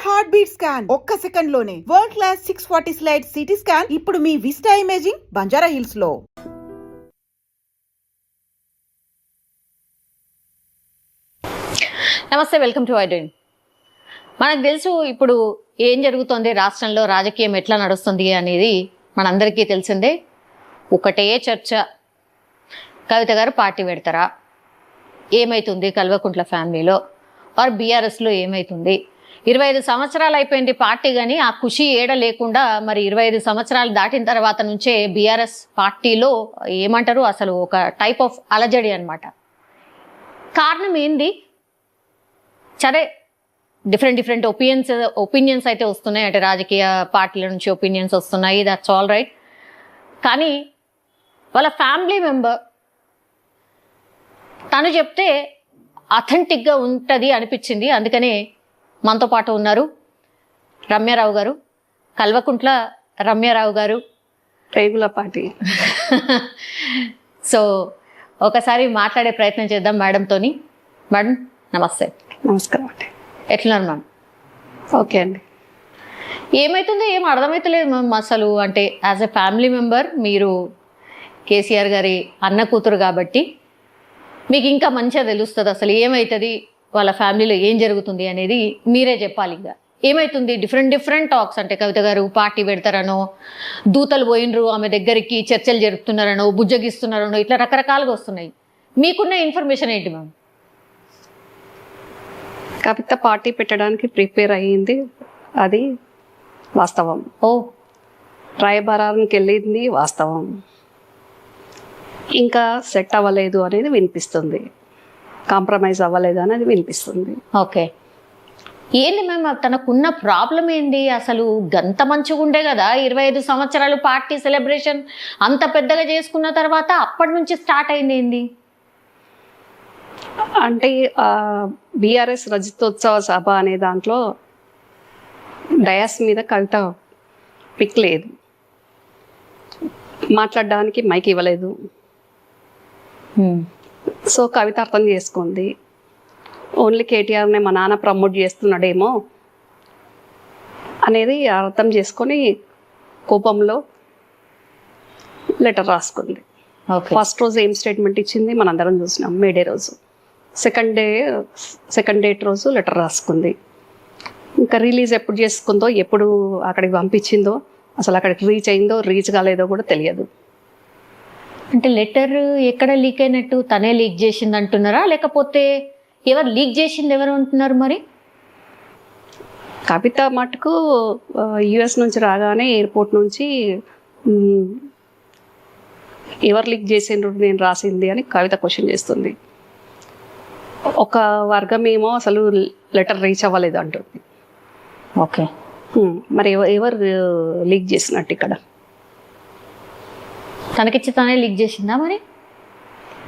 Heart beat scan ఒక్క second లోనే world class 640 slide CT scan ఇప్పుడు మీ విస్టా ఇమేజింగ్ బంజారా హిల్స్ లో. నమస్తే, వెల్కమ్ టు ఐడ్రీమ్. మనకు తెలుసు ఇప్పుడు ఏం జరుగుతుంది రాష్ట్రంలో, రాజకీయం ఎట్లా నడుస్తుంది అనేది మనందరికీ తెలిసిందే. ఒకటే చర్చ, కవిత గారు పార్టీ పెడతారా, ఏమైతుంది కల్వకుంట్ల ఫ్యామిలీలో ఆర్ బీఆర్ఎస్లో ఏమైతుంది. 25 సంవత్సరాలు అయిపోయింది పార్టీ, కానీ ఆ ఖుషి ఏడ లేకుండా మరి 25 సంవత్సరాలు దాటిన తర్వాత నుంచే బీఆర్ఎస్ పార్టీలో ఏమంటారు అసలు ఒక టైప్ ఆఫ్ అలజడి అనమాట. కారణం ఏంది? సరే, డిఫరెంట్ ఒపీనియన్స్ అయితే వస్తున్నాయి, అంటే రాజకీయ పార్టీల నుంచి ఒపీనియన్స్ వస్తున్నాయి, దట్స్ ఆల్ రైట్. కానీ వాళ్ళ ఫ్యామిలీ మెంబర్ తను చెప్తే అథెంటిక్గా ఉంటుంది అనిపించింది. అందుకనే మనతో పాటు ఉన్నారు రమ్యారావు గారు, కల్వకుంట్ల రమ్యారావు గారు, రేగుల పార్టీ. సో ఒకసారి మాట్లాడే ప్రయత్నం చేద్దాం మేడంతోని. మేడం నమస్తే. నమస్కారం అండి. ఎట్లున్నారు మ్యామ్? ఓకే అండి. ఏమవుతుందో ఏం అర్థమవుతలేదు మ్యామ్ అసలు. అంటే యాజ్ ఎ ఫ్యామిలీ మెంబర్, మీరు కేసీఆర్ గారి అన్న కూతురు కాబట్టి మీకు ఇంకా మంచిగా తెలుస్తుంది అసలు ఏమవుతుంది, వాళ్ళ ఫ్యామిలీలో ఏం జరుగుతుంది అనేది మీరే చెప్పాలి. ఇంకా ఏమవుతుంది? డిఫరెంట్ టాక్స్, అంటే కవిత గారు పార్టీ పెడతారనో, దూతలు పోయినరు ఆమె దగ్గరికి, చర్చలు జరుపుతున్నారనో, బుజ్జగిస్తున్నారనో, ఇట్లా రకరకాలుగా వస్తున్నాయి. మీకున్న ఇన్ఫర్మేషన్ ఏంటి మ్యామ్? కవిత పార్టీ పెట్టడానికి ప్రిపేర్ అయ్యింది, అది వాస్తవం. ఓ, రాయబారానికి వెళ్ళింది వాస్తవం. ఇంకా సెట్ అవ్వలేదు అనేది వినిపిస్తుంది, కాంప్రమైజ్ అవ్వలేదు అనేది వినిపిస్తుంది. ఓకే, ఏంది మ్యామ్ తనకున్న ప్రాబ్లం ఏంది అసలు? గంత మంచిగా ఉండే కదా 25 సంవత్సరాలు పార్టీ సెలబ్రేషన్ అంత పెద్దగా చేసుకున్న తర్వాత అప్పటి నుంచి స్టార్ట్ అయింది ఏంది? అంటే బీఆర్ఎస్ రజతోత్సవ సభ అనే దాంట్లో డయాస్ మీద కవిత పిక్ లేదు, మాట్లాడడానికి మైక్ ఇవ్వలేదు. సో కవిత అర్థం చేసుకుంది, ఓన్లీ కేటీఆర్ని మా నాన్న ప్రమోట్ చేస్తున్నాడేమో అనేది అర్థం చేసుకొని కోపంలో లెటర్ రాసుకుంది. ఫస్ట్ రోజు ఏం స్టేట్మెంట్ ఇచ్చింది మనందరం చూసినాం, మేడే రోజు. సెకండ్ డేట్ రోజు లెటర్ రాసుకుంది. ఇంకా రిలీజ్ ఎప్పుడు చేసుకుందో, ఎప్పుడు అక్కడికి పంపించిందో, అసలు అక్కడికి రీచ్ అయిందో రీచ్ కాలేదో కూడా తెలియదు. అంటే లెటర్ ఎక్కడ లీక్ అయినట్టు? తనే లీక్ చేసింది అంటున్నారా, లేకపోతే ఎవరు లీక్ చేసింది ఎవరు అంటున్నారు? మరి కవిత మటుకు యుఎస్ నుంచి రాగానే ఎయిర్పోర్ట్ నుంచి ఎవరు లీక్ చేసిండ్రు నేను రాసింది అని కవిత క్వశ్చన్ చేస్తుంది. ఒక వర్గం ఏమో అసలు లెటర్ రీచ్ అవ్వలేదు అంటుంది. ఓకే, మరి ఎవరు లీక్ చేసినట్టు? ఇక్కడ తనకిచ్చి తనే లీక్ చేసిందా? మరి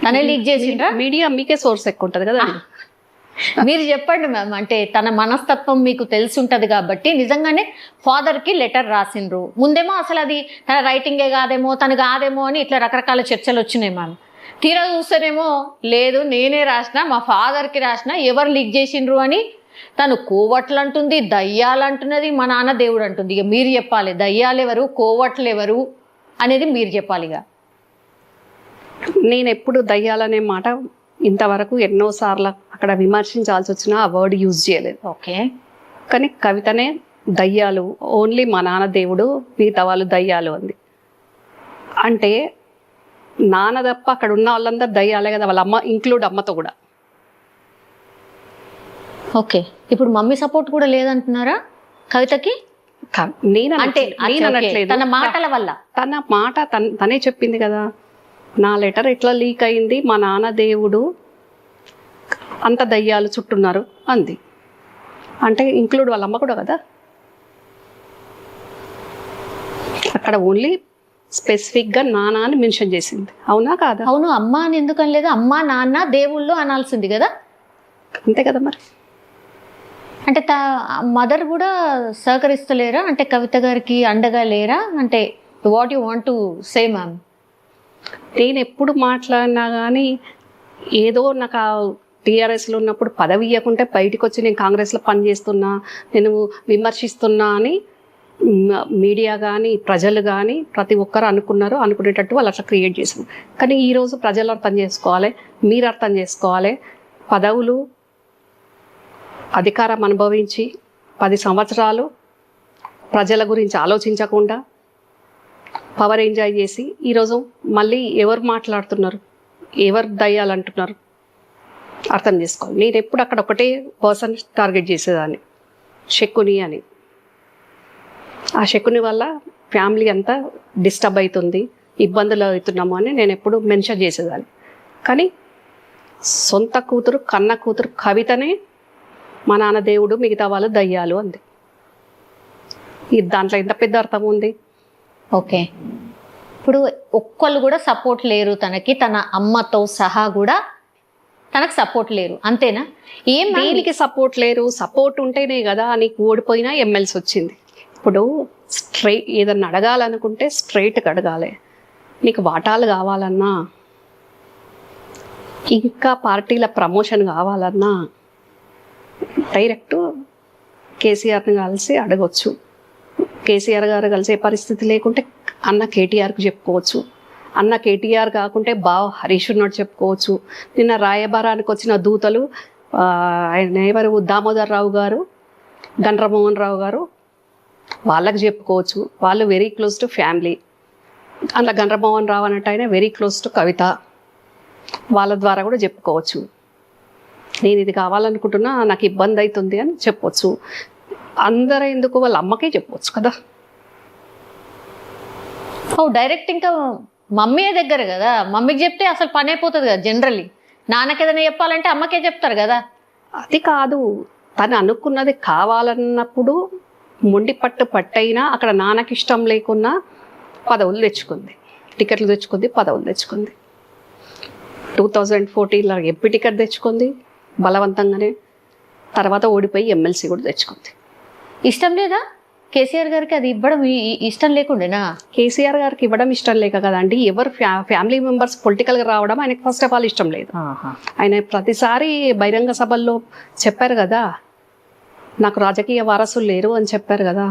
తనే లీక్ చేసిండ్రా? మీడియా మీకే సోర్స్ ఎక్కువ ఉంటుంది కదా. మీరు చెప్పండి మ్యామ్, అంటే తన మనస్తత్వం మీకు తెలిసి ఉంటుంది కాబట్టి నిజంగానే ఫాదర్కి లెటర్ రాసిండ్రు. ముందేమో అసలు అది తన రైటింగే కాదేమో, తను కాదేమో అని ఇట్లా రకరకాల చర్చలు వచ్చినాయి మ్యామ్. తీరా చూస్తేనేమో లేదు, నేనే రాసిన, మా ఫాదర్కి రాసిన, ఎవరు లీక్ చేసిండ్రు అని తను కోవట్లు అంటుంది, దయ్యాలు అంటున్నది, మా నాన్న దేవుడు అంటుంది. ఇక మీరు చెప్పాలి, దయ్యాలు ఎవరు, కోవట్లు ఎవరు అనేది మీరు చెప్పాలి. ఇక నేను ఎప్పుడు దయ్యాలనే మాట ఇంతవరకు ఎన్నోసార్లు అక్కడ విమర్శించాల్సి వచ్చినా ఆ వర్డ్ యూజ్ చేయలేదు. ఓకే, కానీ కవితనే దయ్యాలు, ఓన్లీ మా నాన్న దేవుడు, మిగతా వాళ్ళు దయ్యాలు అంది. అంటే నాన్న తప్ప అక్కడ ఉన్న వాళ్ళందరూ దయ్యాలే కదా, వాళ్ళ అమ్మ ఇంక్లూడ్, అమ్మతో కూడా. ఓకే, ఇప్పుడు మమ్మీ సపోర్ట్ కూడా లేదంటున్నారా కవితకి? అంటే తన మాటల వల్ల, తన మాట తనే చెప్పింది కదా, నా లెటర్ ఎట్లా లీక్ అయింది, మా నాన్న దేవుడు అంత దయ్యాలు చుట్టున్నారు అంది. అంటే ఇంక్లూడ్ వాళ్ళ అమ్మ కూడా కదా. అక్కడ ఓన్లీ స్పెసిఫిక్గా నాన్న అని మెన్షన్ చేసింది, అవునా కాదా? అవును, అమ్మ అని ఎందుకు అనలేదు? అమ్మ నాన్న దేవుళ్ళు అనాల్సింది కదా. అంతే కదా. మరి అంటే మదర్ కూడా సహకరిస్తలేరా? అంటే కవిత గారికి అండగా లేరా? అంటే what you want to say ma'am? నేను ఎప్పుడు మాట్లాడినా కానీ ఏదో నాకు టీఆర్ఎస్లో ఉన్నప్పుడు పదవి ఇవ్వకుంటే బయటకు వచ్చి నేను కాంగ్రెస్లో పనిచేస్తున్నా, నేను విమర్శిస్తున్నా అని మీడియా కానీ ప్రజలు కానీ ప్రతి ఒక్కరు అనుకున్నారు. అనుకునేటట్టు వాళ్ళు అట్లా క్రియేట్ చేశారు. కానీ ఈరోజు ప్రజలు అర్థం చేసుకోవాలి, మీరు అర్థం చేసుకోవాలి. పదవులు అధికారం అనుభవించి 10 సంవత్సరాలు ప్రజల గురించి ఆలోచించకుండా పవర్ ఎంజాయ్ చేసి ఈరోజు మళ్ళీ ఎవరు మాట్లాడుతున్నారు, ఎవరు దయ్యాలంటున్నారు అర్థం చేసుకోవాలి. నేను ఎప్పుడు అక్కడ ఒకటే పర్సన్ టార్గెట్ చేసేదాన్ని, శకుని అని. ఆ శకుని వల్ల ఫ్యామిలీ అంతా డిస్టర్బ్ అవుతుంది, ఇబ్బందులు అవుతున్నాము అని నేను ఎప్పుడు మెన్షన్ చేసేదాన్ని. కానీ సొంత కూతురు, కన్న కూతురు కవితనే మా నాన్న దేవుడు, మిగతా వాళ్ళు దయ్యాలు అంది. ఇది దాంట్లో ఎంత పెద్ద అర్థం ఉంది. ఓకే, ఇప్పుడు ఒక్కళ్ళు కూడా సపోర్ట్ లేరు తనకి, తన అమ్మతో సహా కూడా తనకు సపోర్ట్ లేరు, అంతేనా? ఏం దీనికి సపోర్ట్ లేరు. సపోర్ట్ ఉంటేనే కదా నీకు ఓడిపోయినా ఎమ్మెల్సీ వచ్చింది. ఇప్పుడు ఏదన్నా అడగాలనుకుంటే స్ట్రైట్గా అడగాలి. నీకు వాటాలు కావాలన్నా, ఇంకా పార్టీల ప్రమోషన్ కావాలన్నా డైరెక్ట్ కేసీఆర్ని కలిసి అడగవచ్చు. కేసీఆర్ గారు కలిసే పరిస్థితి లేకుంటే అన్న కేటీఆర్కి చెప్పుకోవచ్చు. అన్న కేటీఆర్ కాకుంటే బావ హరీష్ ఉన్నాడు చెప్పుకోవచ్చు. నిన్న రాయబారానికి వచ్చిన దూతలు ఆయన ఎవరు, దామోదర్ రావు గారు, గండ్రమోహన్ రావు గారు, వాళ్ళకి చెప్పుకోవచ్చు. వాళ్ళు వెరీ క్లోజ్ టు ఫ్యామిలీ. అలా గండ్రమోహన్ రావు అన్నట్టు ఆయన వెరీ క్లోజ్ టు కవిత, వాళ్ళ ద్వారా కూడా చెప్పుకోవచ్చు. నేను ఇది కావాలనుకుంటున్నా, నాకు ఇబ్బంది అవుతుంది అని చెప్పొచ్చు. అందరూ ఎందుకు, వాళ్ళ అమ్మకే చెప్పవచ్చు కదా. డైరెక్ట్ ఇంకా మమ్మీ దగ్గర కదా, మమ్మీకి చెప్తే అసలు పని అయిపోతుంది కదా. జనరల్లీ నాన్నకి ఏదైనా చెప్పాలంటే అమ్మకే చెప్తారు కదా. అది కాదు, తను అనుకున్నది కావాలన్నప్పుడు మొండి పట్టైనా అక్కడ నాన్నకి ఇష్టం లేకున్నా పదవులు తెచ్చుకుంది, టికెట్లు తెచ్చుకుంది, పదవులు తెచ్చుకుంది. 2014లో ఎంపీ టికెట్ తెచ్చుకుంది బలవంతంగానే. తర్వాత ఓడిపోయి ఎమ్మెల్సీ కూడా తెచ్చుకుంది. ఇష్టం లేదా కేసీఆర్ గారికి అది ఇవ్వడం? ఇష్టం లేకుండేనా? కేసీఆర్ గారికి ఇవ్వడం ఇష్టం లేక కదండి. ఎవరు ఫ్యామిలీ మెంబర్స్ పొలిటికల్గా రావడం ఆయనకి ఫస్ట్ ఆఫ్ ఆల్ ఇష్టం లేదు. ఆయన ప్రతిసారి బహిరంగ సభల్లో చెప్పారు కదా, నాకు రాజకీయ వారసులు లేరు అని చెప్పారు కదా,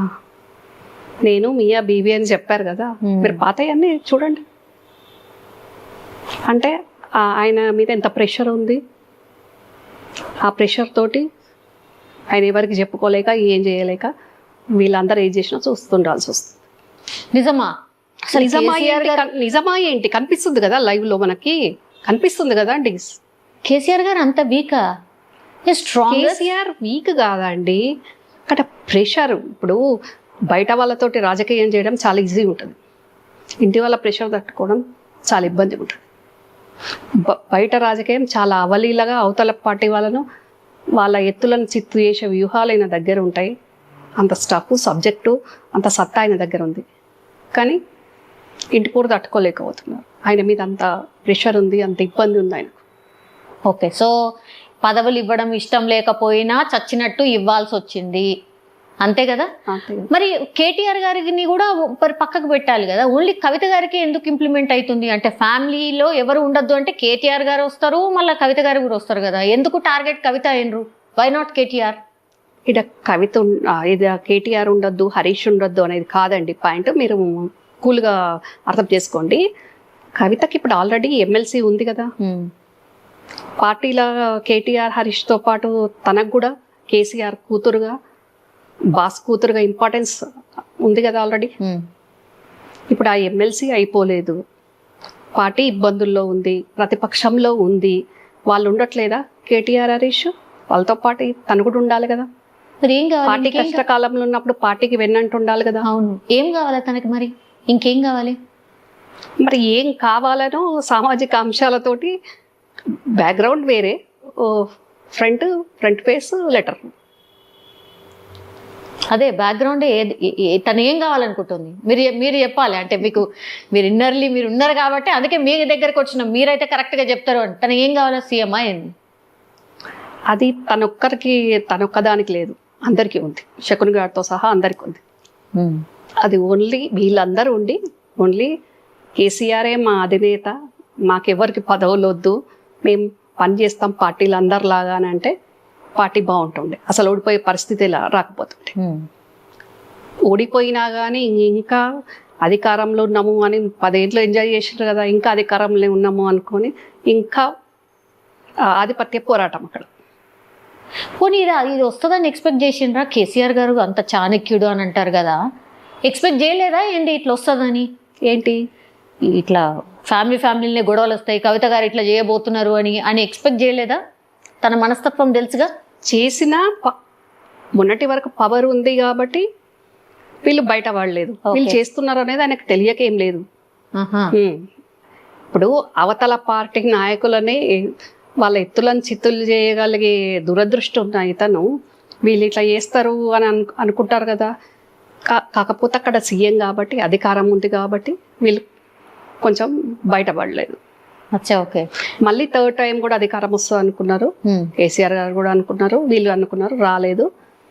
నేను మియా బీబీ అని చెప్పారు కదా. మీరు పాతయన్నీ చూడండి. అంటే ఆయన మీద ఎంత ప్రెషర్ ఉంది. ఆ ప్రెషర్ తోటి ఆయన ఎవరికి చెప్పుకోలేక, ఏం చేయలేక వీళ్ళందరూ ఏం చేసినా చూస్తుండాల్సి వస్తుంది. నిజమా? అసలు నిజమా ఏంటి కనిపిస్తుంది కదా, లైవ్ లో మనకి కనిపిస్తుంది కదా అండి. కేసీఆర్ గారు అంత వీకా? కేసీఆర్ వీక్ కాదండి, అక్కడ ప్రెషర్. ఇప్పుడు బయట వాళ్ళతోటి రాజకీయం చేయడం చాలా ఈజీ ఉంటుంది, ఇంటి వాళ్ళ ప్రెషర్ తట్టుకోవడం చాలా ఇబ్బంది ఉంటుంది. బయట రాజకీయం చాలా అవలీలగా అవతల పార్టీ వాళ్ళను వాళ్ళ ఎత్తులను చిత్తు చేసే వ్యూహాలు ఆయన దగ్గర ఉంటాయి. అంత స్టఫ్, సబ్జెక్టు, అంత సత్తా ఆయన దగ్గర ఉంది. కానీ ఇంటి పూట తట్టుకోలేకపోతున్నారు. ఆయన మీద అంత ప్రెషర్ ఉంది, అంత ఇబ్బంది ఉంది ఆయనకు. ఓకే, సో పదవులు ఇవ్వడం ఇష్టం లేకపోయినా చచ్చినట్టు ఇవ్వాల్సి వచ్చింది, అంతే కదా? మరి కేటీఆర్ గారిని కూడా పక్కకు పెట్టాలి కదా. ఓన్లీ కవిత గారికి ఎందుకు ఇంప్లిమెంట్ అవుతుంది? అంటే ఫ్యామిలీలో ఎవరు ఉండద్దు అంటే కేటీఆర్ గారు వస్తారు, మళ్ళీ కవిత గారు కూడా వస్తారు కదా. ఎందుకు టార్గెట్ కవిత అయినరు? Why not KTR? ఇక్కడ కవిత ఇది కేటీఆర్ ఉండొద్దు, హరీష్ ఉండొద్దు అనేది కాదండి పాయింట్. మీరు కూల్గా అర్థం చేసుకోండి. కవితకి ఇప్పుడు ఆల్రెడీ ఎమ్మెల్సీ ఉంది కదా. పార్టీల కేటీఆర్ హరీష్తో పాటు తనకు కూడా కేసీఆర్ కూతురుగా, బాస్ కూతురుగా ఇంపార్టెన్స్ ఉంది కదా ఆల్రెడీ. ఇప్పుడు ఆ ఎమ్మెల్సీ అయిపోలేదు, పార్టీ ఇబ్బందుల్లో ఉంది, ప్రతిపక్షంలో ఉంది. వాళ్ళు ఉండట్లేదా కేటీఆర్ హరీష్? వాళ్ళతో పాటు తను కూడా ఉండాలి కదా. మరి ఏం కావాలి? పార్టీ కష్టకాలంలో ఉన్నప్పుడు పార్టీకి వెన్నంటూ ఉండాలి కదా. అవును, ఏం కావాలి తనకి? మరి ఇంకేం కావాలి? మరి ఏం కావాలనో సామాజిక అంశాలతోటి బ్యాక్గ్రౌండ్ వేరే, ఫ్రంట్ ఫేస్ లెటర్. అదే బ్యాక్గ్రౌండ్ తను ఏం కావాలనుకుంటుంది మీరు చెప్పాలి. అంటే మీరు ఇన్నర్లీ మీరు ఉన్నారు కాబట్టి అందుకే మీ దగ్గరకు వచ్చిన మీరైతే కరెక్ట్గా చెప్తారు. అంటే తను ఏం కావాలో సీఎం అయింది. అది తనొక్కదానికి లేదు, అందరికీ ఉంది. శకుని గారితో సహా అందరికీ ఉంది. అది ఓన్లీ వీళ్ళందరూ ఉండి ఓన్లీ కేసీఆరే మా అధినేత, మాకెవరికి పదవులు వద్దు, మేము పని చేస్తాం పార్టీలు అందరిలాగా అని అంటే పార్టీ బాగుంటుండే, అసలు ఓడిపోయే పరిస్థితి రాకపోతుండే. ఓడిపోయినా కానీ ఇంకా అధికారంలో ఉన్నాము అని 10 ఏళ్ళు ఎంజాయ్ చేసారు కదా, ఇంకా అధికారంలో ఉన్నాము అనుకొని ఇంకా ఆధిపత్య పోరాటం అక్కడ. పోనీ ఇది వస్తుందని ఎక్స్పెక్ట్ చేసిండ్రా? కేసీఆర్ గారు అంత చాణక్యుడు అని అంటారు కదా, ఎక్స్పెక్ట్ చేయలేదా ఏంటి ఇట్లా వస్తుందని? ఏంటి ఇట్లా ఫ్యామిలీనే గొడవలు వస్తాయి, కవిత గారు ఇట్లా చేయబోతున్నారు అని ఎక్స్పెక్ట్ చేయలేదా? తన మనస్తత్వం తెలుసుగా. చేసిన మొన్నటి వరకు పవర్ ఉంది కాబట్టి వీళ్ళు బయట పడలేదు, వీళ్ళు చేస్తున్నారు అనేది ఆయనకు తెలియకేం లేదు. ఇప్పుడు అవతల పార్టీ నాయకులనే వాళ్ళ ఎత్తులను చిత్తులు చేయగలిగే దురదృష్టం ఉన్న ఇతను వీళ్ళు ఇట్లా చేస్తారు అని అనుకుంటారు కదా. కాకపోతే అక్కడ సీఎం కాబట్టి అధికారం ఉంది కాబట్టి వీళ్ళు కొంచెం బయటపడలేదు. అచ్చా, ఓకే. మళ్ళీ 3rd టైం కూడా అధికారం వస్తుంది అనుకున్నారు, కేసీఆర్ గారు కూడా అనుకున్నారు, వీళ్ళు అనుకున్నారు, రాలేదు.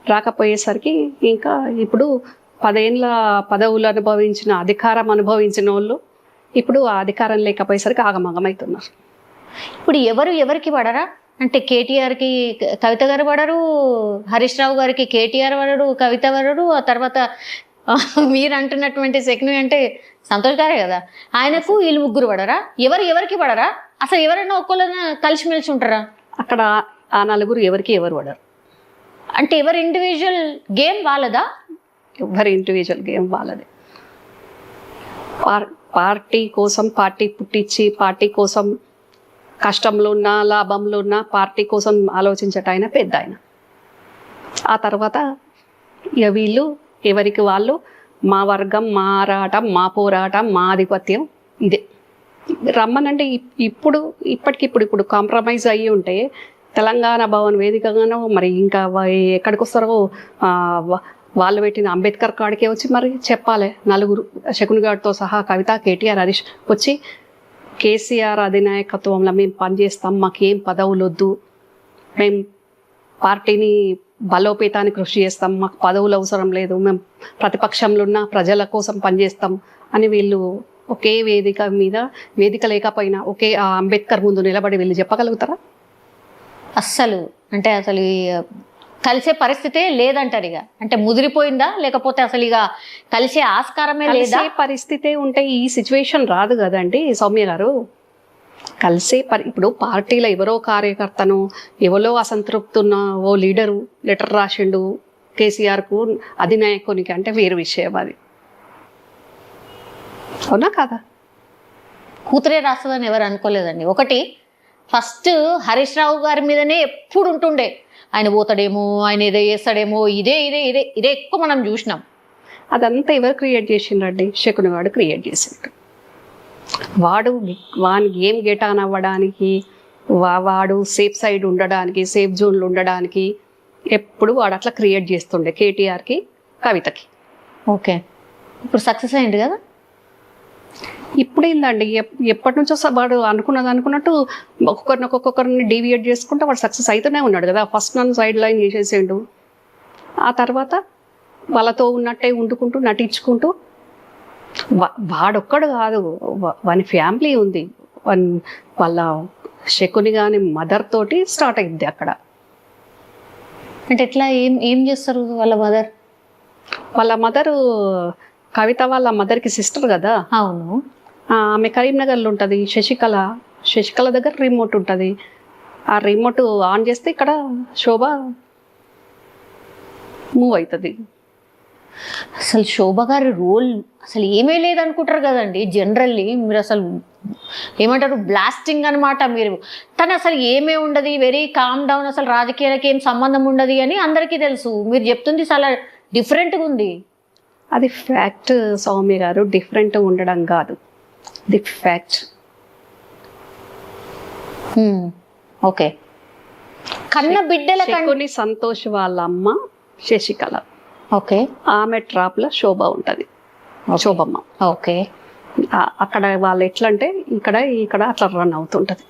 రాకపోయేసరికి ఇంకా ఇప్పుడు 10 ఏళ్ళ పదవులు అనుభవించిన అధికారం అనుభవించిన వాళ్ళు ఇప్పుడు ఆ అధికారం లేకపోయేసరికి ఆగమగమవుతున్నారు. ఇప్పుడు ఎవరికి పడరా అంటే కేటీఆర్కి కవిత గారు పడరు, హరీష్ రావు గారికి కేటీఆర్ పడరు, కవిత పడరు, ఆ తర్వాత మీరు అంటున్నటువంటి సెక్ను అంటే సంతోష్ గారే కదా, ఆయనకు వీళ్ళు ముగ్గురు పడరా? ఎవరికి పడరా? అసలు ఎవరైనా ఒక్కళ్ళైనా కలిసిమెలిసి ఉంటారా అక్కడ? ఆ నలుగురు ఎవరికి ఎవరు పడరు. అంటే ఎవరి ఇండివిజువల్ గేమ్ వాళ్ళదా? ఎవరి ఇండివిజువల్ గేమ్ వాళ్ళదే. పార్టీ కోసం పార్టీ పుట్టించి పార్టీ కోసం కష్టంలో ఉన్నా లాభంలో ఉన్నా పార్టీ కోసం ఆలోచించట ఆయన పెద్ద ఆయన. ఆ తర్వాత ఇక వీళ్ళు ఎవరికి వాళ్ళు మా వర్గం, మా ఆరాటం, మా పోరాటం, మా ఆధిపత్యం ఇదే. రమ్మనంటే ఇప్పటికిప్పుడు కాంప్రమైజ్ అయ్యి ఉంటే తెలంగాణ భవన్ వేదికగానో మరి ఇంకా ఎక్కడికి వస్తారో వాళ్ళు పెట్టిన అంబేద్కర్ కాడికే వచ్చి మరి చెప్పాలి. నలుగురు శకున్ గారితో సహా కవిత, కేటీఆర్, హరీష్ వచ్చి కేసీఆర్ అధినాయకత్వంలో మేము పనిచేస్తాం, మాకేం పదవులు వద్దు, మేము పార్టీని బలోపేతానికి కృషి చేస్తాం, మాకు పదవులు అవసరం లేదు, మేము ప్రతిపక్షంలో ఉన్న ప్రజల కోసం పనిచేస్తాం అని వీళ్ళు ఒకే వేదిక లేకపోయినా ఒకే అంబేద్కర్ ముందు నిలబడి వీళ్ళు చెప్పగలుగుతారా? అస్సలు కలిసే పరిస్థితే లేదంటారు. ఇక అంటే ముదిరిపోయిందా, లేకపోతే అసలు ఇక కలిసే ఆస్కారమే లేదా? పరిస్థితే ఉంటే ఈ సిచ్యువేషన్ రాదు కదండి సౌమ్య గారు. ఇప్పుడు పార్టీలో ఎవరో కార్యకర్తను ఎవరో అసంతృప్తి ఉన్న ఓ లీడరు లెటర్ రాసిండు కేసీఆర్కు అధినాయకునికి అంటే వేరు విషయం అది. అవునా కాదా? కూతురే రాస్తుందని ఎవరు అనుకోలేదండి. ఒకటి ఫస్ట్ హరీష్ రావు గారి మీదనే ఎప్పుడు ఉంటుండే, ఆయన పోతాడేమో, ఆయన ఏదో చేస్తాడేమో, ఇదే ఎక్కువ మనం చూసినాం. అదంతా ఎవరు క్రియేట్ చేసిండ్రండి? శకున్ గారు క్రియేట్ చేసిండ్రు. వాని గేమ్ గెట్ ఆన్ అవ్వడానికి, వాడు సేఫ్ సైడ్ ఉండడానికి, సేఫ్ జోన్లు ఉండడానికి ఎప్పుడు వాడు అట్లా క్రియేట్ చేస్తుండే కేటీఆర్కి, కవితకి. ఓకే, ఇప్పుడు సక్సెస్ అయింది కదా. ఇప్పుడు ఏందండి, ఎప్పటి నుంచో వాడు అనుకున్నట్టు ఒక్కొక్కరిని డీవియేట్ చేసుకుంటూ వాడు సక్సెస్ అవుతూనే ఉన్నాడు కదా. ఫస్ట్ నన్ను సైడ్ లైన్ చేసేసిండు, ఆ తర్వాత వాళ్ళతో ఉన్నట్టే వండుకుంటూ నటించుకుంటూ వాడొక్కడు కాదు, వాని ఫ్యామిలీ ఉంది, వాళ్ళ శకుని కానీ మదర్ తోటి స్టార్ట్ అయింది అక్కడ. అంటే ఎట్లా ఏం చేస్తారు వాళ్ళ మదరు? కవిత వాళ్ళ మదర్కి సిస్టర్ కదా. అవును. ఆమె కరీంనగర్లో ఉంటుంది. శశికళ దగ్గర రిమోట్ ఉంటుంది. ఆ రిమోట్ ఆన్ చేస్తే ఇక్కడ శోభ మూవ్ అవుతుంది. అసలు శోభ గారి రోల్ అసలు ఏమీ లేదనుకుంటారు కదండి జనరల్లీ. మీరు అసలు ఏమంటారు, బ్లాస్టింగ్ అనమాట. మీరు తను అసలు ఏమీ ఉండదు, వెరీ కామ్ డౌన్, అసలు రాజకీయాలకి ఏం సంబంధం ఉండదు అని అందరికీ తెలుసు. మీరు చెప్తుంది చాలా డిఫరెంట్గా ఉంది. అది ఫ్యాక్ట్ సౌమ్య గారు, డిఫరెంట్ ఉండడం కాదు, ది ఫ్యాక్ట్. ఓకే. కన్న బిడ్డల శకుని సంతోష్ వాళ్ళ అమ్మ శశికళ. ఓకే. ఆమె ట్రాప్లో శోభ ఉంటుంది, శోభమ్మ. ఓకే. అక్కడ వాళ్ళు ఎట్లా అంటే ఇక్కడ అట్లా రన్ అవుతుంటది.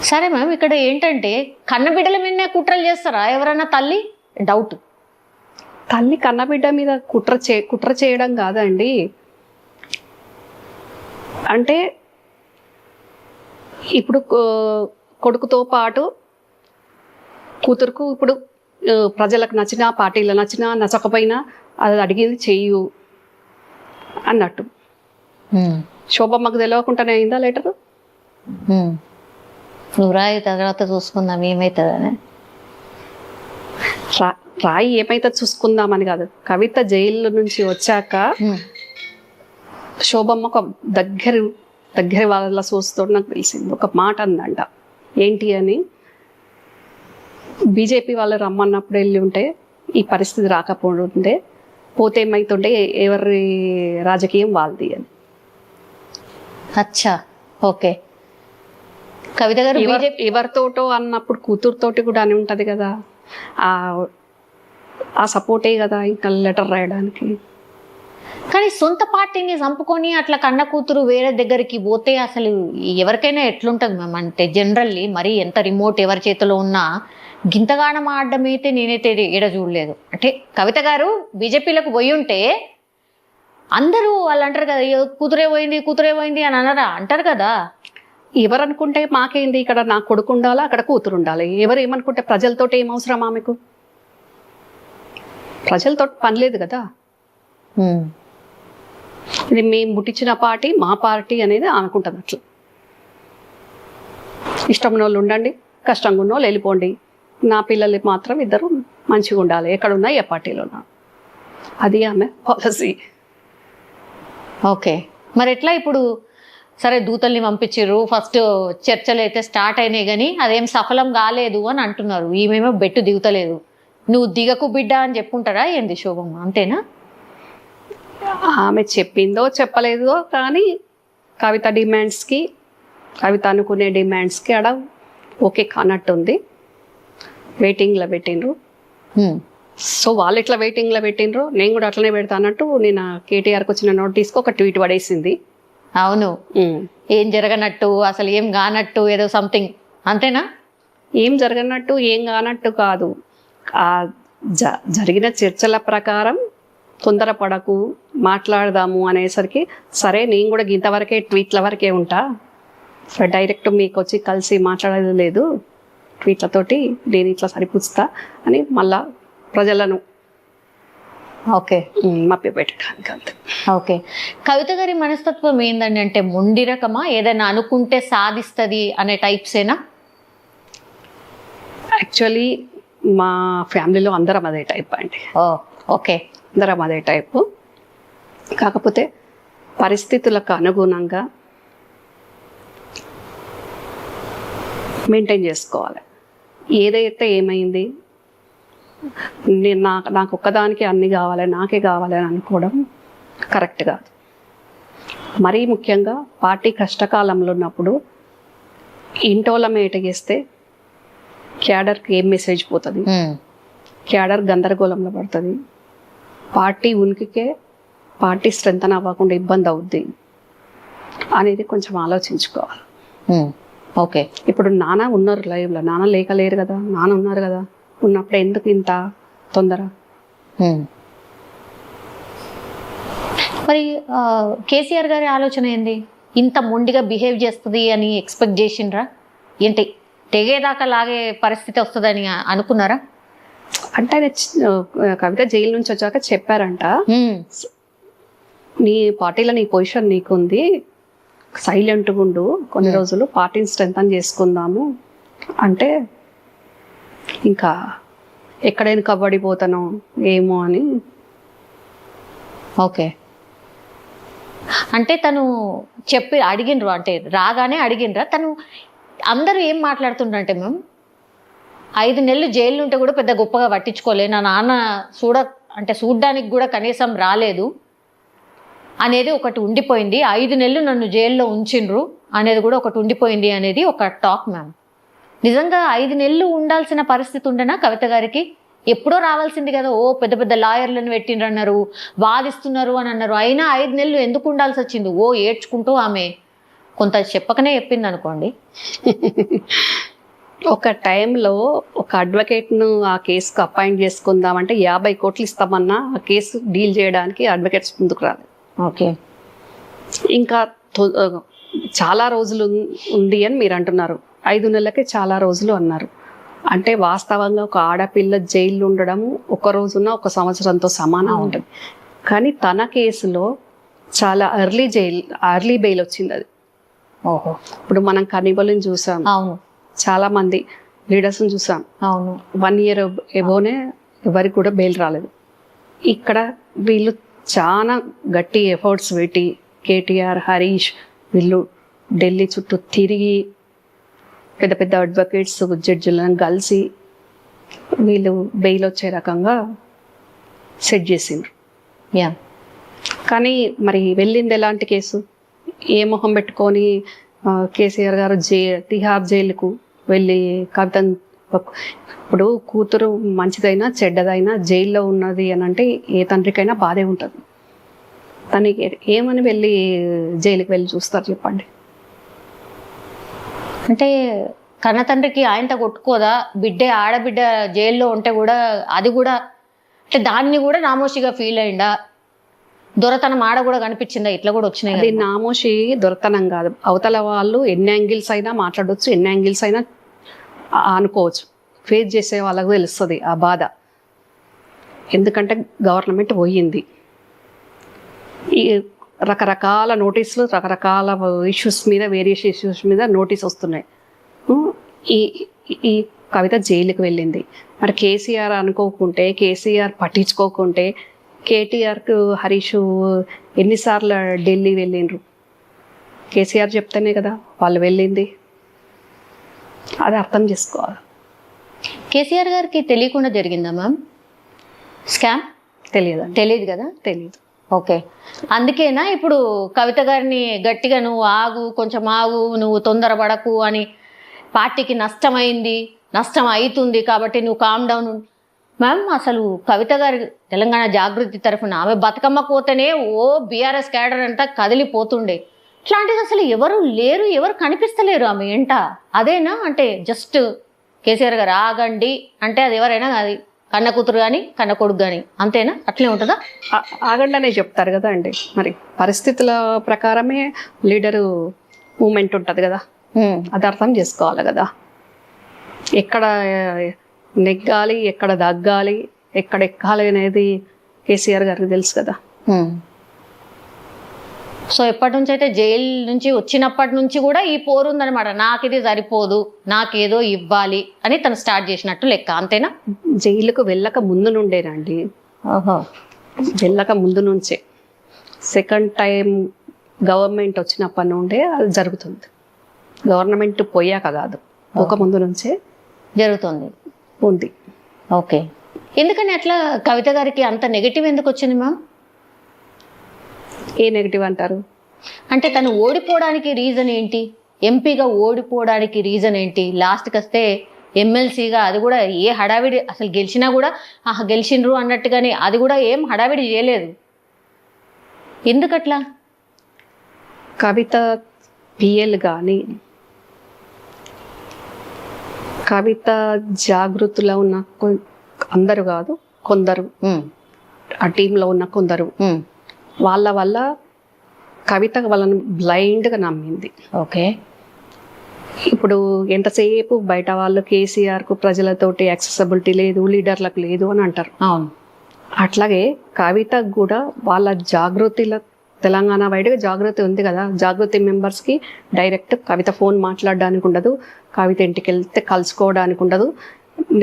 సరే మ్యామ్, ఇక్కడ ఏంటంటే కన్న బిడ్డల మీదనే కుట్రలు చేస్తారా ఎవరైనా? తల్లి డౌట్. తల్లి కన్నబిడ్డ మీద కుట్ర చేయడం కాదండి. అంటే ఇప్పుడు కొడుకుతో పాటు కూతురుకు ఇప్పుడు ప్రజలకు నచ్చినా పార్టీలు నచ్చినా నచ్చకపోయినా అది అడిగింది చెయ్యు అన్నట్టు. శోభమ్మకు తెలియకుండానే అయిందా లెటరు? నువ్వు రాయి తర్వాత చూసుకుందాం ఏమవుతుందని. రాయి ఏమైతే చూసుకుందామని కాదు, కవిత జైలు నుంచి వచ్చాక శోభమ్మ ఒక దగ్గర వాళ్ళ చూస్తూ నాకు తెలిసింది, ఒక మాట అందంట. ఏంటి అని, బీజేపీ వాళ్ళు రమ్మన్నప్పుడు వెళ్ళి ఉంటే ఈ పరిస్థితి రాకపోతుండే, పోతే ఏమైతుండే ఎవరి రాజకీయం వాళ్ళది అని. అచ్చా, ఓకే. కవిత గారు ఎవరితోటో అన్నప్పుడు కూతురుతోటి కూడా అని ఉంటది కదా, ఆ సపోర్టే కదా ఇంకా లెటర్ రాయడానికి. కానీ సొంత పార్టీని చంపుకొని అట్లా కన్న కూతురు వేరే దగ్గరికి పోతే అసలు ఎవరికైనా ఎట్లుంటుంది మ్యామ్? అంటే జనరల్లీ మరి ఎంత రిమోట్ ఎవరి చేతిలో ఉన్నా గింతగానం ఆడడం అయితే నేనైతే ఏడ చూడలేదు. అంటే కవిత గారు బీజేపీలకు పోయి ఉంటే అందరూ వాళ్ళు అంటారు కదా, కూతురే పోయింది అని అనరా, అంటారు కదా. ఎవరు అనుకుంటే మాకేంది, ఇక్కడ నా కొడుకు ఉండాలా, అక్కడ కూతురు ఉండాలి. ఎవరు ఏమనుకుంటే ప్రజలతో ఏం అవసరం ఆమెకు? ప్రజలతో పని లేదు కదా. ఇది మేము పుట్టించిన పార్టీ, మా పార్టీ అనేది అనుకుంటుంది. అట్లా ఇష్టం ఉన్న వాళ్ళు ఉండండి, కష్టంగా ఉన్న వాళ్ళు వెళ్ళిపోండి, నా పిల్లలు మాత్రం ఇద్దరు మంచిగా ఉండాలి, ఎక్కడున్నా ఏ పార్టీలో ఉన్నా, అది ఆమె పాలసీ. ఓకే, మరి ఎట్లా ఇప్పుడు? సరే దూతల్ని పంపించారు, ఫస్ట్ చర్చలు అయితే స్టార్ట్ అయినాయి, కానీ అదేం సఫలం కాలేదు అని అంటున్నారు. ఈమెమో బెట్టు దిగుతలేదు. నువ్వు దిగకు బిడ్డ అని చెప్పుకుంటారా ఏంది శోభమ్మ? అంతేనా? ఆమె చెప్పిందో చెప్పలేదో కానీ కవిత డిమాండ్స్కి, కవిత అనుకునే డిమాండ్స్కి ఆడ ఓకే కానట్టుంది. వెయిటింగ్లో పెట్టిండ్రు. సో వాళ్ళు ఎట్లా వెయిటింగ్లో పెట్టిండ్రు, నేను కూడా అట్లనే పెడతా అన్నట్టు నేను కేటీఆర్కి వచ్చిన నోటీస్కి ఒక ట్వీట్ పడేసింది. అవును, ఏం జరగనట్టు, అసలు ఏం కానట్టు, ఏదో సంథింగ్, అంతేనా? ఏం జరగనట్టు ఏం కానట్టు కాదు, జరిగిన చర్చల ప్రకారం తొందరపడకు, మాట్లాడదాము అనేసరికి సరే నేను కూడా ఇంతవరకే ట్వీట్ల వరకే ఉంటా, డైరెక్ట్ మీకు వచ్చి కలిసి మాట్లాడేది లేదు, ట్వీట్లతోటి నేను ఇట్లా సరిపుచ్చుతా అని మళ్ళా ప్రజలను ఓకే మప్పి పెట్టడానికి. అంతే. ఓకే, కవిత గారి మనస్తత్వం ఏందండి? అంటే మొండి రకమా, ఏదైనా అనుకుంటే సాధిస్తుంది అనే టైప్సేనా? యాక్చువల్లీ మా ఫ్యామిలీలో అందరం అదే టైప్ అండి. ఓకే, అందరం అదే టైపు. కాకపోతే పరిస్థితులకు అనుగుణంగా మెయింటైన్ చేసుకోవాలి. ఏదైతే ఏమైంది, నేను నాకు ఒక్కదానికి అన్ని కావాలి, నాకే కావాలి అని అనుకోవడం కరెక్ట్ కాదు. మరీ ముఖ్యంగా పార్టీ కష్టకాలంలో ఉన్నప్పుడు ఇంటోళ్ళ మేట చేస్తే క్యాడర్కి ఏం మెసేజ్ పోతుంది, క్యాడర్ గందరగోళంలో పడుతుంది, పార్టీ ఉనికికే పార్టీ స్ట్రెంత్ అవ్వకుండా ఇబ్బంది అవుద్ది అనేది కొంచెం ఆలోచించుకోవాలి. ఓకే, ఇప్పుడు నాన్న ఉన్నారు లైవ్లో, నాన్న లేరు కదా, నాన్న ఉన్నారు కదా, ఉన్నప్పుడు ఎందుకు ఇంత తొందర? మరి కేసీఆర్ గారి ఆలోచన ఏంది? ఇంత మొండిగా బిహేవ్ చేస్తుంది అని ఎక్స్పెక్ట్ చేసిండ్రా ఏంటి? తెగేదాకా లాగే పరిస్థితి వస్తుందని అనుకున్నారా? అంటే ఆయన కవిత జైలు నుంచి వచ్చాక చెప్పారంట, నీ పార్టీలో నీ పొజిషన్ నీకుంది, సైలెంట్గా ఉండు కొన్ని రోజులు, పార్టీని స్ట్రెంథన్ చేసుకుందాము అంటే ఇంకా ఎక్కడైనా కబడిపోతానో ఏమో అని. ఓకే, అంటే తను చెప్పి అడిగినరు, అంటే రాగానే అడిగినరా? తను అందరూ ఏం మాట్లాడుతుండ్రంటే మేము 5 నెలలు జైలు ఉంటే కూడా పెద్ద గొప్పగా పట్టించుకోలే, నా నాన్న చూడ్డానికి కూడా కనీసం రాలేదు అనేది ఒకటి ఉండిపోయింది, 5 నెలలు నన్ను జైల్లో ఉంచిండ్రు అనేది కూడా ఒకటి ఉండిపోయింది అనేది ఒక టాక్ మ్యామ్. నిజంగా 5 నెలలు ఉండాల్సిన పరిస్థితి ఉండనా కవిత గారికి? ఎప్పుడో రావాల్సింది కదా. ఓ పెద్ద పెద్ద లాయర్లను పెట్టిండ్రు అన్నారు, వాదిస్తున్నారు అని అన్నారు, అయినా 5 నెలలు ఎందుకు ఉండాల్సి వచ్చింది? ఓ ఏడ్చుకుంటూ ఆమె కొంత చెప్పకనే చెప్పింది అనుకోండి. ఒక టైంలో ఒక అడ్వకేట్ను ఆ కేసుకు అపాయింట్ చేసుకుందామంటే 50 కోట్లు ఇస్తామన్నా ఆ కేసు డీల్ చేయడానికి అడ్వకేట్స్ ముందుకు రాలేదు. ఓకే, ఇంకా చాలా రోజులు ఉంది అని మీరు అంటున్నారు. 5 నెలలకే చాలా రోజులు అన్నారు. అంటే వాస్తవంగా ఒక ఆడపిల్ల జైల్లో ఉండడం ఒక రోజున ఒక సంవత్సరంతో సమానం ఉంటుంది. కానీ తన కేసులో చాలా ఎర్లీ బెయిల్ వచ్చింది అది. ఓహో. ఇప్పుడు మనం కనిబల్ని చూసాం, అవును చాలా మంది లీడర్స్ని చూసాం, అవును 1 year ఎబోనే ఎవరికి కూడా బెయిల్ రాలేదు. ఇక్కడ వీళ్ళు చాలా గట్టి ఎఫర్ట్స్ పెట్టి కేటీఆర్, హరీష్ వీళ్ళు ఢిల్లీ చుట్టూ తిరిగి పెద్ద పెద్ద అడ్వకేట్స్, జడ్జిలను కలిసి వీళ్ళు బెయిల్ వచ్చే రకంగా సెట్ చేసిండ్రు. యా. కానీ మరి వెళ్ళింది ఎలాంటి కేసు? ఏ మొహం పెట్టుకొని కేసీఆర్ గారు తిహార్ జైలుకు వెళ్ళి కవితను, ఇప్పుడు కూతురు మంచిదైనా చెడ్డదైనా జైల్లో ఉన్నది అని అంటే ఏ తండ్రికైనా బాధే ఉంటుంది. తనకి ఏమని వెళ్ళి జైలుకి వెళ్ళి చూస్తారు చెప్పండి? అంటే కన్న తండ్రికి ఆయనతో కొట్టుకోదా? ఆడబిడ్డ జైల్లో ఉంటే కూడా అది కూడా అంటే దాన్ని కూడా నామోషిగా ఫీల్ అయిందా? దొరతనం ఆడ కూడా కనిపించిందా? ఇట్లా కూడా వచ్చినాయి. అది నామోషి దొరతనం కాదు. అవతల వాళ్ళు ఎన్ని యాంగిల్స్ అయినా మాట్లాడవచ్చు, ఎన్ని యాంగిల్స్ అయినా అనుకోవచ్చు. ఫేస్ చేసే వాళ్ళకు తెలుస్తుంది ఆ బాధ. ఎందుకంటే గవర్నమెంట్ పోయింది, ఈ రకరకాల నోటీసులు, రకరకాల ఇష్యూస్ మీద, వేరియస్ ఇష్యూస్ మీద నోటీస్ వస్తున్నాయి. ఈ ఈ కవిత జైలుకి వెళ్ళింది. మరి కేసీఆర్ అనుకోకుంటే, కేసీఆర్ పట్టించుకోకుంటే, కేటీఆర్కు హరీష్ ఎన్నిసార్లు ఢిల్లీ వెళ్ళిండ్రు? కేసీఆర్ చెప్తేనే కదా వాళ్ళు వెళ్ళింది. అది అర్థం చేసుకోవాలి. కేసీఆర్ గారికి తెలియకుండా జరిగిందా మ్యామ్ స్కామ్? తెలియదు కదా. తెలియదు. ఓకే. అందుకేనా ఇప్పుడు కవిత గారిని గట్టిగా నువ్వు ఆగు, కొంచెం ఆగు, నువ్వు తొందరపడకు అని, పార్టీకి నష్టం అవుతుంది కాబట్టి నువ్వు కామ్ డౌన్. మ్యామ్ అసలు కవిత గారి తెలంగాణ జాగృతి తరఫున ఆమె బతుకమ్మ పోతేనే ఓ బీఆర్ఎస్ క్యాడర్ అంతా కదిలిపోతుండే. ఇట్లాంటిది అసలు ఎవరు లేరు, ఎవరు కనిపిస్తలేరు ఆమె ఏంట. అదేనా అంటే జస్ట్ కేసీఆర్ గారు ఆగండి అంటే అది ఎవరైనా అది కన్న కూతురు కానీ కన్న కొడుకు కానీ అంతేనా? అట్లే ఉంటుందా? ఆగండి అనే చెప్తారు కదా అండి. మరి పరిస్థితుల ప్రకారమే లీడరు మూమెంట్ ఉంటుంది కదా, అది అర్థం చేసుకోవాలి కదా. ఎక్కడ నెగ్గాలి, ఎక్కడ దగ్గాలి, ఎక్కడ ఎక్కాలి అనేది కేసీఆర్ గారికి తెలుసు కదా. సో ఎప్పటి నుంచి అయితే జైలు నుంచి వచ్చినప్పటి నుంచి కూడా ఈ పోరు ఉందనమాట. నాకు ఇది సరిపోదు, నాకేదో ఇవ్వాలి అని తను స్టార్ట్ చేసినట్టు లెక్క, అంతేనా? జైలుకు వెళ్ళక ముందు నుండేనండి. ఓహో. వెళ్ళక ముందు నుంచే, సెకండ్ టైం గవర్నమెంట్ వచ్చినప్పటి నుండే అది జరుగుతుంది. గవర్నమెంట్ పోయాక కాదు, ఒక ముందు నుంచే జరుగుతుంది ఉంది. ఓకే. ఎందుకని అట్లా కవిత గారికి అంత నెగటివ్ ఎందుకు వచ్చింది మ్యామ్? ఏ నెగటివ్ అంటారు? అంటే తను ఓడిపోవడానికి రీజన్ ఏంటి? ఎంపీగా ఓడిపోవడానికి రీజన్ ఏంటి? లాస్ట్కి వస్తే ఎమ్మెల్సీగా అది కూడా ఏ హడావిడి, అసలు గెలిచినా కూడా గెలిచిండ్రు అన్నట్టుగానే అది కూడా ఏం హడావిడి చేయలేదు. ఎందుకట్లా? కవిత పిఎల్ కానీ, కవిత జాగృతిలో ఉన్న అందరూ కాదు, కొందరు ఆ టీంలో ఉన్న కొందరు వాళ్ళ వల్ల కవిత వాళ్ళని బ్లైండ్గా నమ్మింది. ఓకే. ఇప్పుడు ఎంతసేపు బయట వాళ్ళు కేసీఆర్కు ప్రజలతోటి యాక్సెసిబిలిటీ లేదు, లీడర్లకు లేదు అని అంటారు. అవును. అట్లాగే కవితకు కూడా వాళ్ళ జాగృతిలో, తెలంగాణ వైడ్గా జాగృతి ఉంది కదా, జాగృతి మెంబర్స్కి డైరెక్ట్ కవిత ఫోన్ మాట్లాడడానికి ఉండదు, కవిత ఇంటికి వెళ్తే కలుసుకోవడానికి ఉండదు.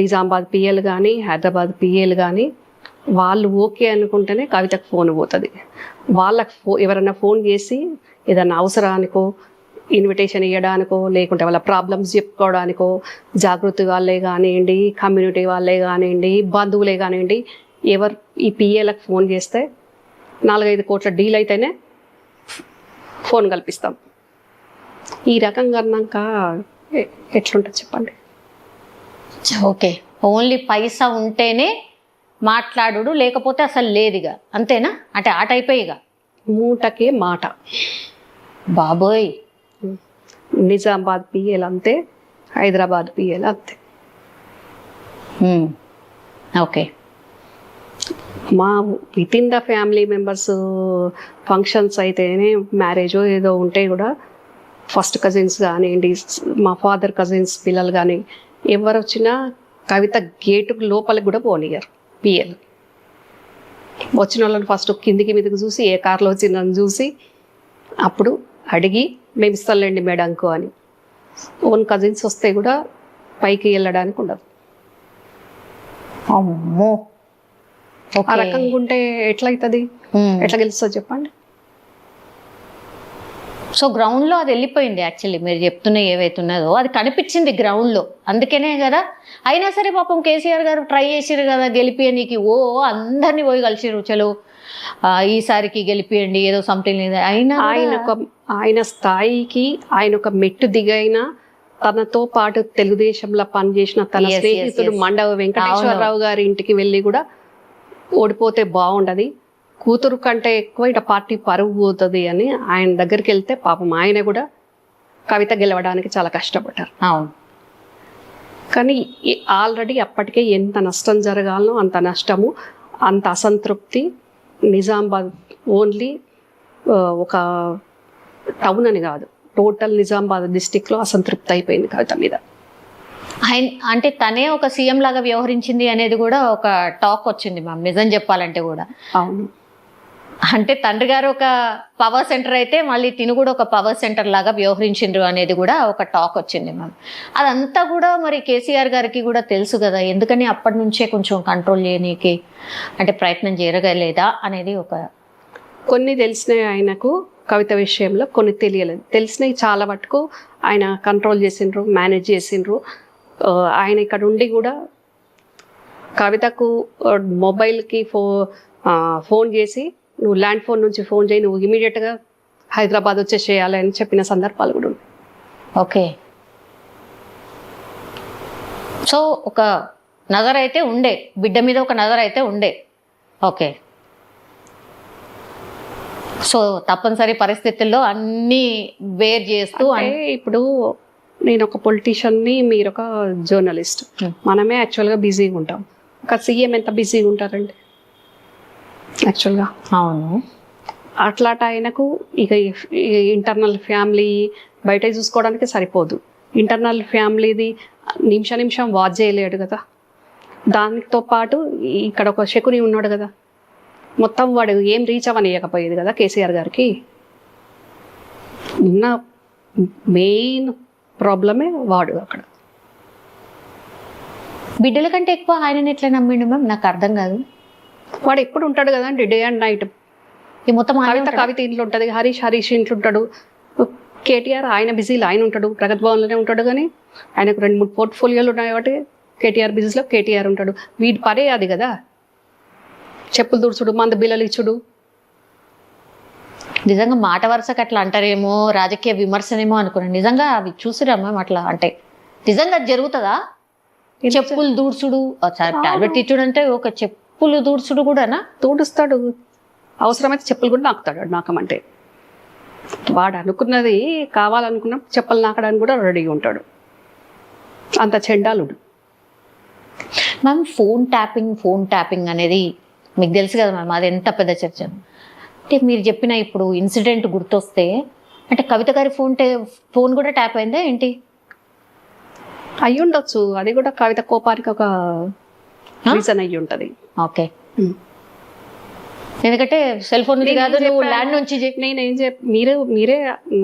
నిజామాబాద్ పిఎల్ కానీ, హైదరాబాద్ పిఎల్ కానీ వాళ్ళు ఓకే అనుకుంటేనే కవితకు ఫోన్ పోతుంది. వాళ్ళకు ఎవరైనా ఫోన్ చేసి ఏదైనా అవసరానికో, ఇన్విటేషన్ ఇవ్వడానికో, లేకుంటే వాళ్ళ ప్రాబ్లమ్స్ చెప్పుకోవడానికో, జాగృతి వాళ్ళే కానివ్వండి, కమ్యూనిటీ వాళ్ళే కానివ్వండి, బంధువులే కానివ్వండి, ఎవరు ఈ పిఏలకు ఫోన్ చేస్తే 4-5 కోట్ల డీల్ అయితేనే ఫోన్ కల్పిస్తాం. ఈ రకంగా అన్నాక ఎట్లుంటుంది చెప్పండి? ఓకే. ఓన్లీ పైసా ఉంటేనే మాట్లాడు, లేకపోతే అసలు లేదుగా, అంతేనా? అంటే ఆ టైప్ ఇక మూటకే మాట. బాబోయ్. నిజామాబాద్ పిఎల్ అంతే, హైదరాబాద్ పిఎల్ అంతే. ఓకే. మా with in the family members functions అయితేనే, మ్యారేజో ఏదో ఉంటే కూడా ఫస్ట్ కజిన్స్ కానివ్వండి, మా ఫాదర్ కజిన్స్ పిల్లలు కానీ ఎవరు వచ్చినా కవిత గేటు లోపలికి కూడా పోనీయరు పిఎల్. వచ్చిన వాళ్ళని ఫస్ట్ కిందికి మీదకి చూసి ఏ కార్లో వచ్చిందని చూసి అప్పుడు అడిగి మేము ఇస్తాంలేండి మేడంకు అని. ఓన్ కజిన్స్ వస్తే కూడా పైకి వెళ్ళడానికి ఉండదు. అమ్మో, ఆ రకంగా ఉంటే ఎట్లయితుంది, ఎట్లా గెలుస్తుంది చెప్పండి. సో గ్రౌండ్లో అది వెళ్ళిపోయింది. యాక్చువల్లీ మీరు చెప్తున్న ఏవైతున్నదో అది కనిపించింది గ్రౌండ్లో, అందుకనే కదా. అయినా సరే పాపం కేసీఆర్ గారు ట్రై చేసిరు కదా గెలిపియనీకి. అందరినీ పోయి కలిసిరు, చలో ఈసారికి గెలిపియండి ఏదో సంథింగ్ లేదా. అయినా ఆయన స్థాయికి ఆయన ఒక మెట్టు దిగైనా తనతో పాటు తెలుగుదేశంలో పనిచేసిన తన స్నేహితుడు మండవ వెంకటేశ్వరరావు గారి ఇంటికి వెళ్ళి కూడా ఓడిపోతే బాగుండదు, కూతురు కంటే ఎక్కువ ఇట పార్టీ పరువు పోతుంది అని ఆయన దగ్గరికి వెళ్తే పాపం ఆయన కూడా కవిత గెలవడానికి చాలా కష్టపడ్డారు. అవును. కానీ ఆల్రెడీ అప్పటికే ఎంత నష్టం జరగాలనో అంత నష్టము, అంత అసంతృప్తి. నిజామాబాద్ ఓన్లీ ఒక టౌన్ అని కాదు, టోటల్ నిజామాబాద్ డిస్టిక్లో అసంతృప్తి అయిపోయింది కవిత మీద. అంటే తనే ఒక సీఎం లాగా వ్యవహరించింది అనేది కూడా ఒక టాక్ వచ్చింది మ్యామ్, నిజం చెప్పాలంటే కూడా. అవును. అంటే తండ్రి గారు ఒక పవర్ సెంటర్ అయితే మళ్ళీ తిను కూడా ఒక పవర్ సెంటర్ లాగా వ్యవహరించిండ్రు అనేది కూడా ఒక టాక్ వచ్చింది మ్యామ్. అదంతా కూడా మరి కేసీఆర్ గారికి కూడా తెలుసు కదా, ఎందుకని అప్పటి నుంచే కొంచెం కంట్రోల్ చేయనీకి అంటే ప్రయత్నం చేయగలేదా అనేది ఒక. కొన్ని తెలిసినాయి ఆయనకు కవిత విషయంలో, కొన్ని తెలియలేదు. తెలిసినవి చాలా మటుకు ఆయన కంట్రోల్ చేసిండ్రు, మేనేజ్ చేసిండ్రు. ఆయన ఇక్కడ ఉండి కూడా కవితకు మొబైల్కి ఫోన్ చేసి నువ్వు ల్యాండ్ ఫోన్ నుంచి ఫోన్ చేయి, నువ్వు ఇమీడియట్గా హైదరాబాద్ వచ్చేసేయాలి అని చెప్పిన సందర్భాలు కూడా ఉన్నాయి. ఓకే. సో ఒక నజర్ అయితే ఉండే, బిడ్డ మీద ఒక నజర్ అయితే ఉండే. ఓకే. సో తప్పనిసరి పరిస్థితుల్లో అన్నీ బేర్ చేస్తూ. అంటే ఇప్పుడు నేను ఒక పొలిటీషియన్ని, మీరు ఒక జర్నలిస్ట్, మనమే యాక్చువల్గా బిజీగా ఉంటాం. ఒక సీఎం ఎంత బిజీగా ఉంటారండి యాక్చువల్గా. అవును. అట్లాంటి ఆయనకు ఇక ఇంటర్నల్ ఫ్యామిలీ బయట చూసుకోవడానికి సరిపోదు. ఇంటర్నల్ ఫ్యామిలీది నిమిషం వాచ్ చేయలేడు కదా. దానితో పాటు ఇక్కడ ఒక శకుని ఉన్నాడు కదా, మొత్తం వాడు ఏం రీచ్ అవ్వనియకపోయేది కదా కేసీఆర్ గారికి. ఉన్న మెయిన్ ప్రాబ్లమే వాడు అక్కడ. బిడ్డల కంటే ఎక్కువ ఆయనని ఎట్లా నమ్మిండు మ్యామ్, నాకు అర్థం కాదు. వాడు ఎప్పుడు ఉంటాడు కదా అండి, డే అండ్ నైట్. ఈ మొత్తం కవిత ఇంట్లో ఉంటుంది, హరీష్ ఇంట్లో ఉంటాడు, కేటీఆర్ ఆయన బిజీలో ఆయన ఉంటాడు, ప్రగతి భవన్లోనే ఉంటాడు. కానీ ఆయనకు 2-3 పోర్ట్ఫోలియోలు ఉన్నాయి కాబట్టి కేటీఆర్ బిజీలో కేటీఆర్ ఉంటాడు. వీడి పరే అది కదా, చెప్పులు దుడుచుడు, మందు బిల్లలు ఇచ్చుడు. నిజంగా మాట వరుసకు అట్లా అంటారేమో, రాజకీయ విమర్శనేమో అనుకున్నాను. నిజంగా అవి చూసిరా మ్యామ్ అట్లా అంటే నిజంగా జరుగుతుందా? చెప్పులు దూడ్చుడు, టాబ్లెట్ ఇచ్చుడు అంటే ఒక చెప్పులు దూడ్చుడు కూడానా? తూడుస్తాడు, అవసరమైతే చెప్పులు కూడా నాకుతాడు. నాకమంటే వాడు అనుకున్నది కావాలనుకున్నప్పుడు చెప్పులు నాకడానికి కూడా రెడీగా ఉంటాడు. అంత చెండాలుడు. మ్యామ్ ఫోన్ ట్యాపింగ్ అనేది మీకు తెలుసు కదా మ్యామ్, అది ఎంత పెద్ద చర్చ. అంటే మీరు చెప్పిన ఇప్పుడు ఇన్సిడెంట్ గుర్తొస్తే, అంటే కవిత గారి ఫోన్ కూడా ట్యాప్ అయిందా ఏంటి? అయ్యి ఉండొచ్చు, అది కూడా కవిత కోపానికి ఒక రీజన్ అయ్యి ఉంటుంది. ఓకే. ఎందుకంటే సెల్ ఫోన్ కాదు, నువ్వు ల్యాండ్ నుంచి. నేనేం మీరే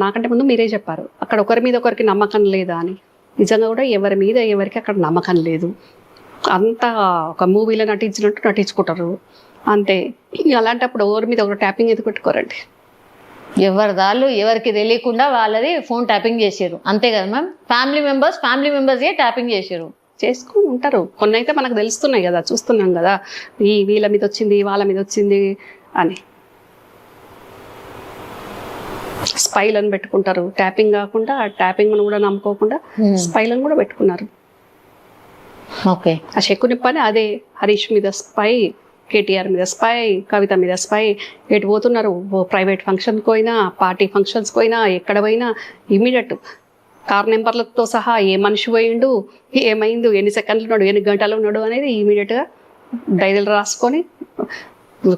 నాకంటే ముందు మీరే చెప్పారు అక్కడ ఒకరి మీద ఒకరికి నమ్మకం లేదా అని. నిజంగా కూడా ఎవరి మీద ఎవరికి అక్కడ నమ్మకం లేదు. అంతా ఒక మూవీలో నటించినట్టు నటించుకుంటారు అంతే. అలాంటప్పుడు ఎవరి మీద ఒక ట్యాపింగ్ ఎందుకు పెట్టుకోరండి? ఎవరిదాళ్ళు ఎవరికి తెలియకుండా వాళ్ళది ఫోన్ ట్యాపింగ్ చేసారు అంతే కదా మ్యామ్. ఫ్యామిలీ మెంబర్స్ ట్యాపింగ్ చేసారు, చేసుకుని ఉంటారు. కొన్ని అయితే మనకు తెలుస్తున్నాయి కదా, చూస్తున్నాం కదా, వీళ్ళ మీద వచ్చింది వాళ్ళ మీద వచ్చింది అని. స్పైలను పెట్టుకుంటారు, ట్యాపింగ్ కాకుండా ట్యాపింగ్ను కూడా నమ్ముకోకుండా స్పైలను కూడా పెట్టుకున్నారు. ఓకే. ఆ శకుని పని అదే. హరీష్ మీద స్పై, కేటీఆర్ మీద స్పై, కవిత మీద స్పై. ఎటు పోతున్నారు, ప్రైవేట్ ఫంక్షన్కి పోయినా, పార్టీ ఫంక్షన్స్కి పోయినా, ఎక్కడ పోయినా ఇమీడియట్ కార్ నెంబర్లతో సహా ఏ మనిషి పోయిండు, ఏమైండు, ఎన్ని సెకండ్లు ఉన్నాడు, ఎన్ని గంటలు ఉన్నాడు అనేది ఇమీడియట్గా డైరీలు రాసుకొని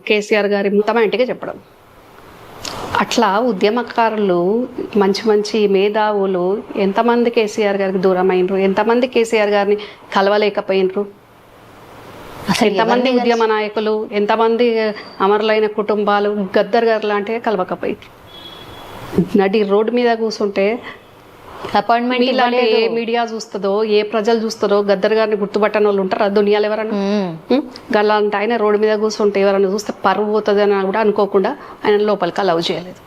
కేసీఆర్ గారి తమ ఇంటికి చెప్పడం. అట్లా ఉద్యమకారులు మంచి మంచి మేధావులు ఎంతమంది కేసీఆర్ గారికి దూరం అయినరు, ఎంతమంది కేసీఆర్ గారిని కలవలేకపోయినరు, అసలు ఎంతమంది ఉద్యమ నాయకులు, ఎంతమంది అమరులైన కుటుంబాలు గద్దర్ గారు లాంటివి కలవకపోయినరు. నడి రోడ్డు మీద కూర్చుంటే అపాయింట్మెంట్ మీలాంటి ఏ మీడియా చూస్తుందో, ఏ ప్రజలు చూస్తుందో గద్దర్ గారిని గుర్తుపట్టని వాళ్ళు ఉంటారు ఆ దునియాలో ఎవరన్నా. గల్లాంటి ఆయన రోడ్డు మీద కూర్చుంటే ఎవరన్నా చూస్తే పరువు పోతుంది అని కూడా అనుకోకుండా ఆయన లోపలికి అలౌ చేయలేదు.